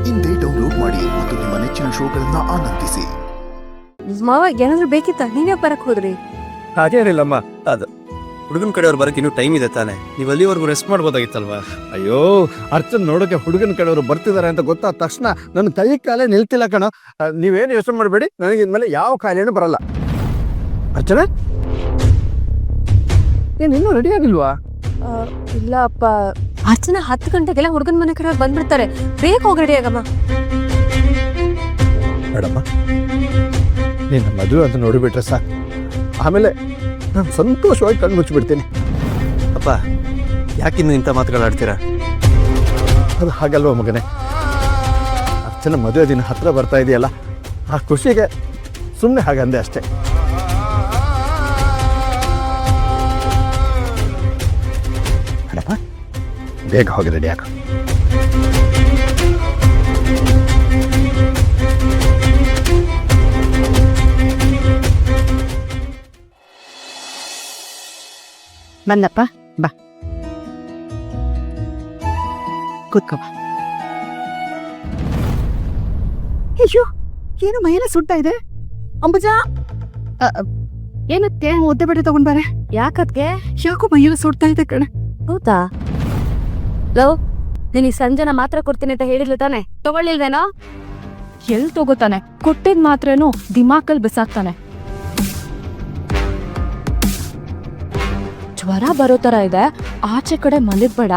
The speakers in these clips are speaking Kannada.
ಇಂದೇ ಡೌನ್ಲೋಡ್ ಮಾಡಿ ಮತ್ತು ನಿಮ್ಮ ನೆಚ್ಚಿನ ಶೋಗಳನ್ನ ಆನಂದಿಸಿ. ಮಾವ ಏನಾದ್ರು ಬೇಕಿತ್ತ? ನೀವೇ ಬರಕ್ ಹೋದ್ರಿ? ಹಾಗೇನಿಲ್ಲಮ್ಮ, ಅದು ಹುಡುಗನ ಕಡೆಯವ್ರು ಬರಕ್ಕೆ ಇನ್ನೂ ಟೈಮ್ ಇದೆ ತಾನೆ, ನೀವು ಅಲ್ಲಿವರೆಗೂ ರೆಸ್ಟ್ ಮಾಡ್ಬೋದಾಗಿತ್ತಲ್ವಾ? ಅಯ್ಯೋ, ಅರ್ಚನ್ ನೋಡೋಕೆ ಹುಡುಗನ ಕಡೆಯವರು ಬರ್ತಿದ್ದಾರೆ ಅಂತ ಗೊತ್ತಾದ ತಕ್ಷಣ ನನ್ನ ಕೈ ಕಾಲೇ ನಿಲ್ತಿಲ್ಲ ಕಣ. ನೀವೇನು ಯೋಚನೆ ಮಾಡಬೇಡಿ, ನನಗೆ ಇನ್ಮೇಲೆ ಯಾವ ಕಾಯಿಲೆನೂ ಬರಲ್ಲ. ಅರ್ಚನ, ನೀನು ಇನ್ನೂ ರೆಡಿ ಆಗಿಲ್ವಾ? ಇಲ್ಲ ಅಪ್ಪ, ಅರ್ಚನಾ 10 ಗಂಟೆಗೆಲ್ಲ ಹುಡುಗನ ಮನೆ ಕಡೆ ಬಂದ್ಬಿಡ್ತಾರೆ. ಬೇಗ ಹೋಗಿ ರೆಡಿ ಆಗಮ್ಮ. ಮೇಡಮ್ಮ, ನೀನು ಮದುವೆ ಅಂತ ನೋಡಿಬಿಟ್ರೆ ಸಾಕು, ಆಮೇಲೆ ನಾನು ಸಂತೋಷವಾಗಿ ಕಣ್ಣು ಮುಚ್ಚಿಬಿಡ್ತೀನಿ. ಅಪ್ಪ, ಯಾಕಿನ್ನು ಇಂಥ ಮಾತುಗಳಾಡ್ತೀರಾ? ಅದು ಹಾಗಲ್ವ ಮಗನೇ, ಅರ್ಚನ ಮದುವೆ ದಿನ ಹತ್ರ ಬರ್ತಾ ಇದೆಯಲ್ಲ, ಆ ಖುಷಿಗೆ ಸುಮ್ಮನೆ ಹಾಗಂದೆ ಅಷ್ಟೇ. ಅಡಪ್ಪ, ಬೇಗ ಹೋಗಿ ರೆಡಿ ಆಗ. ಬಂದಪ್ಪ, ಬಾ ಕೂತ್ಕೋ. ಅಯ್ಯೋ, ಏನು ಮೈಯೆಲ್ಲ ಸುಡ್ತಾ ಇದೆ. ಅಂಬುಜಾ, ಏನಕ್ಕೆ ಒದ್ದೆ ಬಟ್ಟೆ ತಗೊಂಡ್ ಬಾರೆ. ಯಾಕದ್ಗೆ? ಯಾಕೋ ಮೈಯೆಲ್ಲ ಸುಡ್ತಾ ಇದೆ ಕಣೆ. ಹೌದಾ? ಲವ್, ನೀನು ಸಂಜೆನ ಮಾತ್ರ ಕೊಡ್ತೀನಿ ಅಂತ ಹೇಳಿದ್ಲು ತಾನೆ, ತಗೊಳ್ಳಿಲ್ವೇನೋ? ಎಲ್ ತಗೋತಾನೆ? ಕೊಟ್ಟಿದ್ ಮಾತ್ರೇನು ದಿಮಾಕಲ್ ಬಿಸಾಕ್ತಾನೆ. ಜ್ವರ ಬರೋ ತರ ಇದೆ, ಆಚೆ ಕಡೆ ಮಲಗಬೇಡ.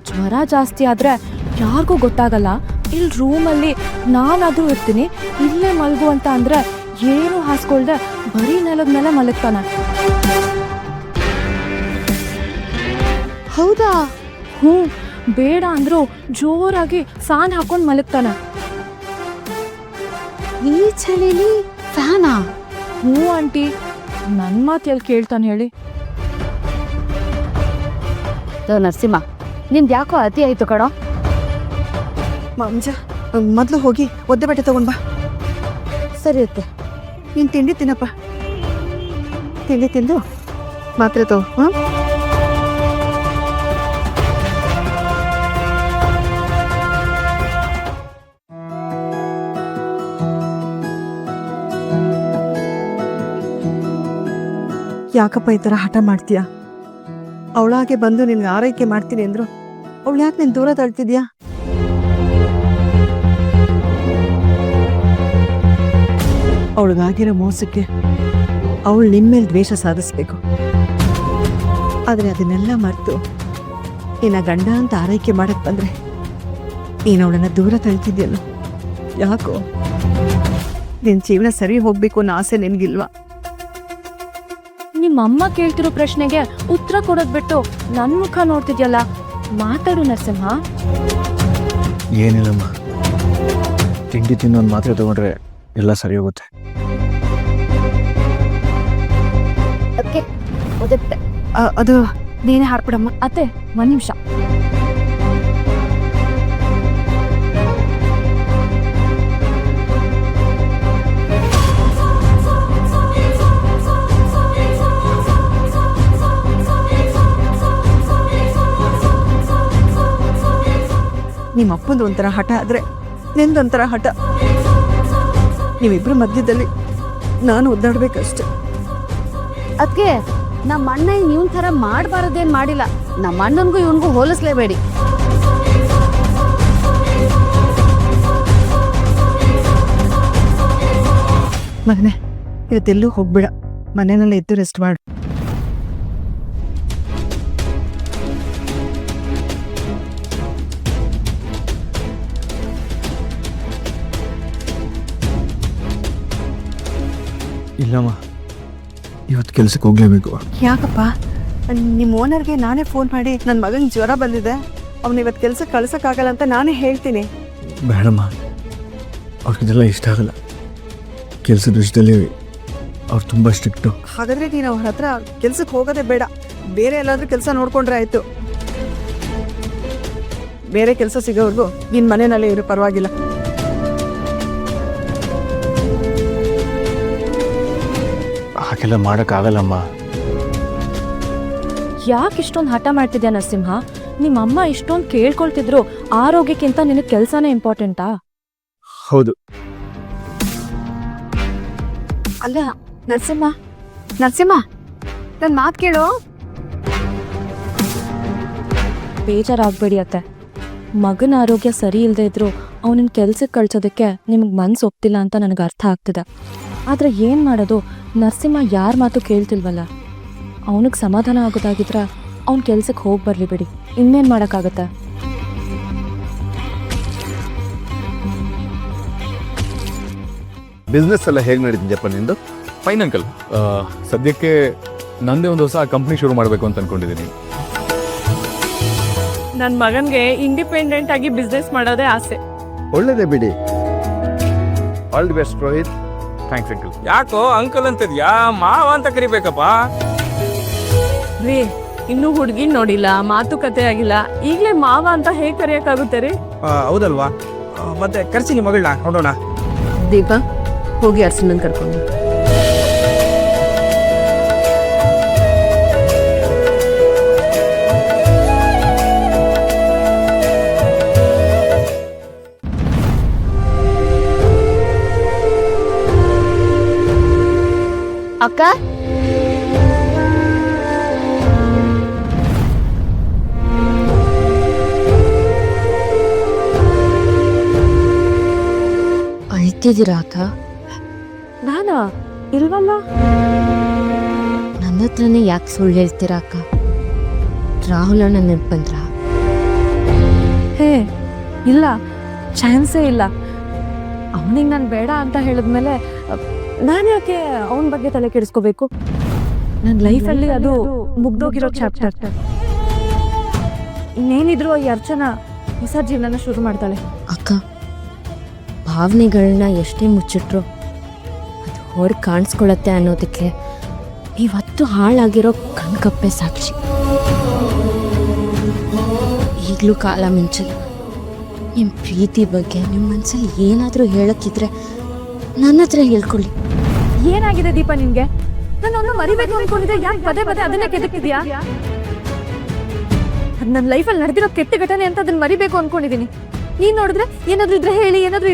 ಜ್ವರ ಜಾಸ್ತಿ ಆದ್ರೆ ಯಾರಿಗೂ ಗೊತ್ತಾಗಲ್ಲ. ಇಲ್ಲಿ ರೂಮಲ್ಲಿ ನಾನಾದ್ರೂ ಇರ್ತೀನಿ, ಇಲ್ಲೇ ಮಲಗು ಅಂತ ಅಂದ್ರೆ ಏನು ಹಾಸ್ಕೊಳ್ದೆ ಬರೀ ನೆಲದ ಮೇಲೆ ಮಲಗ್ತಾನೆ. ಹೌದಾ? ಹ್ಞೂ, ಬೇಡ ಅಂದ್ರು ಜೋರಾಗಿ ಫ್ಯಾನ್ ಹಾಕೊಂಡು ಮಲಗ್ತಾನೆ. ಈ ಚಳಿಲಿ ಫ್ಯಾನಾ? ಹ್ಞೂ ಆಂಟಿ, ನನ್ನ ಮಾತು ಎಲ್ಲಿ ಕೇಳ್ತಾನೆ ಹೇಳಿ. ನರಸಿಂಹ, ನಿಮ್ದು ಯಾಕೋ ಅತಿ ಆಯ್ತು ಕಣೋ. ಮಂಜ, ಮೊದಲು ಹೋಗಿ ಒದ್ದೆ ಬಟ್ಟೆ ತಗೊಂಡ್ ಬಾ. ಸರಿ ಇರುತ್ತೆ. ನೀನು ತಿಂಡಿ ತಿನ್ನಪ್ಪ, ತಿಂಡಿ ತಿಂದು ಮಾತ್ರೆ ತಗೋ. ಹಾಂ, ಯಾಕಪ್ಪ ಈ ಥರ ಹಠ ಮಾಡ್ತೀಯಾ? ಅವಳಾಗೆ ಬಂದು ನಿನ್ಗೆ ಆರೈಕೆ ಮಾಡ್ತೀನಿ ಅಂದ್ರು, ಅವಳು ಯಾಕೆ ನೀನು ದೂರ ತಳ್ತಿದ್ಯಾ? ಅವಳಿಗಾಗಿರೋ ಮೋಸಕ್ಕೆ ಅವಳು ನಿಮ್ಮೇಲೆ ದ್ವೇಷ ಸಾಧಿಸ್ಬೇಕು. ಆದರೆ ಅದನ್ನೆಲ್ಲ ಮರೆತು ನಿನ್ನ ಗಂಡ ಅಂತ ಆರೈಕೆ ಮಾಡಕ್ ಬಂದ್ರೆ ನೀನು ಅವಳನ್ನ ದೂರ ತಳ್ತಿದ್ಯಲ್ಲ. ಯಾಕೋ ನಿನ್ನ ಜೀವನ ಸರಿ ಹೋಗ್ಬೇಕು ಅನ್ನೋ ಆಸೆ ನಿನ್ಗಿಲ್ವಾ? ನಿಮ್ಮಮ್ಮ ಕೇಳ್ತಿರೋ ಪ್ರಶ್ನೆಗೆ ಉತ್ತರ ಕೊಡೋದ್ ಬಿಟ್ಟು ನನ್ನ ಮುಖ ನೋಡ್ತಿದ್ಯಲ್ಲ, ಮಾತಾಡು ನರಸಿಂಹ. ಏನಿಲ್ಲಮ್ಮ, ತಿಂಡಿ ತಿನ್ನೋದು ಮಾತ್ರೆ ತಗೊಂಡ್ರೆ ಎಲ್ಲ ಸರಿ ಹೋಗುತ್ತೆ. ಅದು ನೀನೇ ಹಾಡ್ಬಿಡಮ್ಮ. ಅತ್ತೆ, 1 ನಿಮಿಷ. ನಿಮ್ಮ ಅಪ್ಪಂದು ಒಂಥರ ಹಠ ಆದ್ರೆ ನಿಂದೊಂಥರ ಹಠ. ನೀವಿಬ್ರು ಮಧ್ಯದಲ್ಲಿ ನಾನು ಒದ್ದಾಡ್ಬೇಕಷ್ಟೆ. ಅದಕ್ಕೆ ನಮ್ಮ ಅಣ್ಣ ಇವನ್ ಥರ ಮಾಡಬಾರದೇನು ಮಾಡಿಲ್ಲ. ನಮ್ಮ ಅಣ್ಣನಿಗೂ ಇವನಿಗೂ ಹೋಲಿಸ್ಲೇಬೇಡಿ. ಮಗನೆ, ಇವತ್ತೆಲ್ಲೂ ಹೋಗ್ಬೇಡ, ಮನೆಯಲ್ಲೇ ಇದ್ದು ರೆಸ್ಟ್ ಮಾಡು. ಇಲ್ಲಮ್ಮ, ಇವತ್ತು ಕೆಲ್ಸಕ್ಕೆ ಹೋಗ್ಲೇಬೇಕು. ಯಾಕಪ್ಪ? ನಿಮ್ಮ ಓನರ್ಗೆ ನಾನೇ ಫೋನ್ ಮಾಡಿ ನನ್ನ ಮಗನಿಗೆ ಜ್ವರ ಬಂದಿದೆ, ಅವ್ನು ಇವತ್ತು ಕೆಲ್ಸಕ್ಕೆ ಕಳ್ಸೋಕ್ಕಾಗಲ್ಲ ಅಂತ ನಾನೇ ಹೇಳ್ತೀನಿ. ಬೇಡಮ್ಮ, ಅವ್ರಿಗೆಲ್ಲ ಇಷ್ಟ ಆಗಲ್ಲ. ಕೆಲಸದ ವಿಷಯದಲ್ಲಿ ಅವ್ರು ತುಂಬ ಸ್ಟ್ರಿಕ್ಟು. ಹಾಗಾದ್ರೆ ನೀನು ಅವ್ರ ಹತ್ರ ಕೆಲ್ಸಕ್ಕೆ ಹೋಗೋದೇ ಬೇಡ, ಬೇರೆ ಎಲ್ಲಾದ್ರೂ ಕೆಲಸ ನೋಡ್ಕೊಂಡ್ರೆ ಆಯ್ತು. ಬೇರೆ ಕೆಲಸ ಸಿಗೋವರೆಗೂ ನಿನ್ನ ಮನೆಯಲ್ಲೇ ಇರು, ಪರವಾಗಿಲ್ಲ. ಹಾಗೆಲ್ಲ ಮಾಡೋಕ್ಕಾಗಲ್ಲಮ್ಮ. ಯಾಕೆ ಇಷ್ಟೊಂದು ಹಠ ಮಾಡ್ತಿದ್ಯಾ ನರಸಿಂಹ? ನಿಮ್ಮಮ್ಮ ಇಷ್ಟೊಂದು ಕೇಳ್ಕೊಳ್ತಿದ್ರು, ಆರೋಗ್ಯಕ್ಕಿಂತ ನಿನಗೆ ಕೆಲಸನೇ ಇಂಪಾರ್ಟೆಂಟಾ? ಹೌದು. ಅಲ್ಲ ನರಸಿಂಹ ನರಸಿಂಹ ನನ್ನ ಮಾತು ಕೇಳು. ಬೇಜಾರಾಗಬೇಡಿ ಅತ್ತೆ. ಮಗನ ಆರೋಗ್ಯ ಸರಿ ಇಲ್ಲದೆ ಇದ್ರು ಅವನನ್ನ ಕೆಲ್ಸಕ್ಕೆ ಕಳ್ಸೋದಕ್ಕೆ ನಿಮಗೆ ಮನ್ಸು ಒಪ್ತಿಲ್ಲ ಅಂತ ನನಗೆ ಅರ್ಥ ಆಗ್ತದೆ. ಆದರೆ ಏನು ಮಾಡೋದು, ನರಸಿಂಹ ಯಾರ ಮಾತು ಕೇಳ್ತಿಲ್ವಲ್ಲ. ಅವನಿಗೆ ಸಮಾಧಾನ ಆಗೋದಾಗಿದ್ರೆ ಅವ್ನ ಕೆಲ್ಸಕ್ಕೆ ಹೋಗಿ ಬರಲಿ ಬಿಡಿ, ಇನ್ನೇನು ಮಾಡೋಕ್ಕಾಗತ್ತೆ. ಬಿಸ್ನೆಸ್ ಎಲ್ಲ ಹೇಗೆ ನಡೀತಿದ್ಯಪ್ಪ ನಿಂದು? Fine uncle. ಸದ್ಯಕ್ಕೆ ನಂದೇ ಒಂದು ಹೊಸ ಕಂಪ್ನಿ ಶುರು ಮಾಡಬೇಕು ಅಂತ ಅನ್ಕೊಂಡಿದ್ದೀನಿ. ನನ್ನ ಮಗನಿಗೆ ಇಂಡಿಪೆಂಡೆಂಟ್ ಆಗಿ ಬಿಸ್ನೆಸ್ ಮಾಡೋದೇ ಆಸೆ. ಒಳ್ಳೇದೇ ಬಿಡಿ. All the best Rohit. Thanks uncle. ಯಾಕೋ ಅಂಕಲ್ ಅಂತಿದ್ಯಾ? ಮಾವ ಅಂತ ಕರಿಬೇಕಪ್ಪ. ರೀ, ಇನ್ನೂ ಹುಡುಗಿನ ನೋಡಿಲ್ಲ, ಮಾತುಕತೆ ಆಗಿಲ್ಲ, ಈಗಲೇ ಮಾವ ಅಂತ ಹೇಗೆ ಕರೆಯೋಕ್ಕಾಗುತ್ತೆ ರೀ? ಹೌದಲ್ವಾ? ಮತ್ತೆ ಕರ್ಸಿ ನಿಮ್ಮ ಮಗಳನ್ನ ನೋಡೋಣ. ದೀಪ ಹೋಗಿ ಅರ್ಸನನ್ ಕರ್ಕೊಂಡು. ಅಕ್ಕ ಅಳ್ತಿದ್ದೀರಾ ಅಕ್ಕ? ನಾನಾ? ಇಲ್ವಲ್ಲ. ನನ್ನ ಹತ್ರನೇ ಯಾಕೆ ಸುಳ್ಳು ಹೇಳ್ತೀರಾ ಅಕ್ಕ? ರಾಹುಲ್ ಅಣ್ಣ ನೆನಪು ಬಂದ್ರ? ಹೇ ಇಲ್ಲ, ಚಾನ್ಸೇ ಇಲ್ಲ. ಅವನಿಗೆ ನಾನು ಬೇಡ ಅಂತ ಹೇಳಿದ್ಮೇಲೆ ನಾನು ಯಾಕೆ ಅವನ ಬಗ್ಗೆ ತಲೆ ಕೆಡಿಸ್ಕೋಬೇಕು? ನನ್ನ ಲೈಫಲ್ಲಿ ಅದು ಮುಗ್ದೋಗಿರೋ ಚಾಪ್ಟರ್. ಇನ್ನೇನಿದ್ರು ಈ ಅರ್ಚನಾ ಹೊಸ ಜೀವನನ ಶುರು ಮಾಡ್ತಾಳೆ. ಅಕ್ಕ, ಭಾವನೆಗಳನ್ನ ಎಷ್ಟೇ ಮುಚ್ಚಿಟ್ರು ಅದು ಹೊರ ಕಾಣಿಸ್ಕೊಳತ್ತೆ ಅನ್ನೋದಕ್ಕೆ ಇವತ್ತು ಹಾಳಾಗಿರೋ ಕಣ್ಕಪ್ಪೆ ಸಾಕ್ಷಿ. ಈಗಲೂ ಕಾಲ ಮಿಂಚಲ್ಲ. ನಿಮ್ಮ ಪ್ರೀತಿ ಬಗ್ಗೆ ನಿಮ್ಮ ಮನಸ್ಸಲ್ಲಿ ಏನಾದರೂ ಹೇಳಕ್ಕಿದ್ರೆ ನನ್ನ ಹತ್ರ ಹೇಳ್ಕೊಳ್ಳಿ. ಏನಾಗಿದೆ ದೀಪ ನಿನ್ಗೆ? ನಾನು ಅವನ್ನ ಮರಿಬೇಕು ಅನ್ಕೊಂಡಿದ್ದೆ, ಯಾಕೆ ಪದೇ ಪದೇ ಅದನ್ನೇ ಕೆದಕ್ತಿದ್ಯಾ? ಅದು ನನ್ನ ಲೈಫಲ್ಲಿ ನಡೆದಿರೋ ಕೆಟ್ಟ ಘಟನೆ ಅಂತ ಅದನ್ನ ಮರಿಬೇಕು ಅನ್ಕೊಂಡಿದ್ದೀನಿ. ನೀನ್ ನೋಡಿದ್ರೆ ಏನಾದ್ರೂ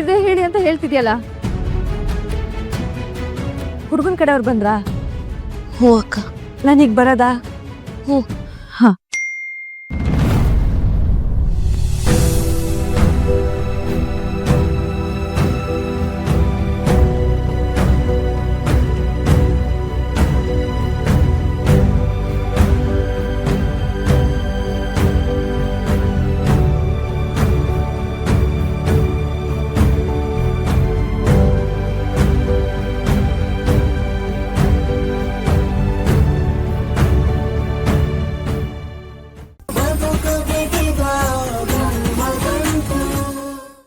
ಇದ್ರೆ ಹೇಳಿ ಅಂತ ಹೇಳ್ತಿದ್ಯಲ್ಲ. ಹುಡುಗನ ಕಡೆಯವ್ರು ಬಂದ್ರಾ? ಹ್ಞೂ ಅಕ್ಕ. ನಾನೀಗ ಬರೋದಾ? ಹ್ಞೂ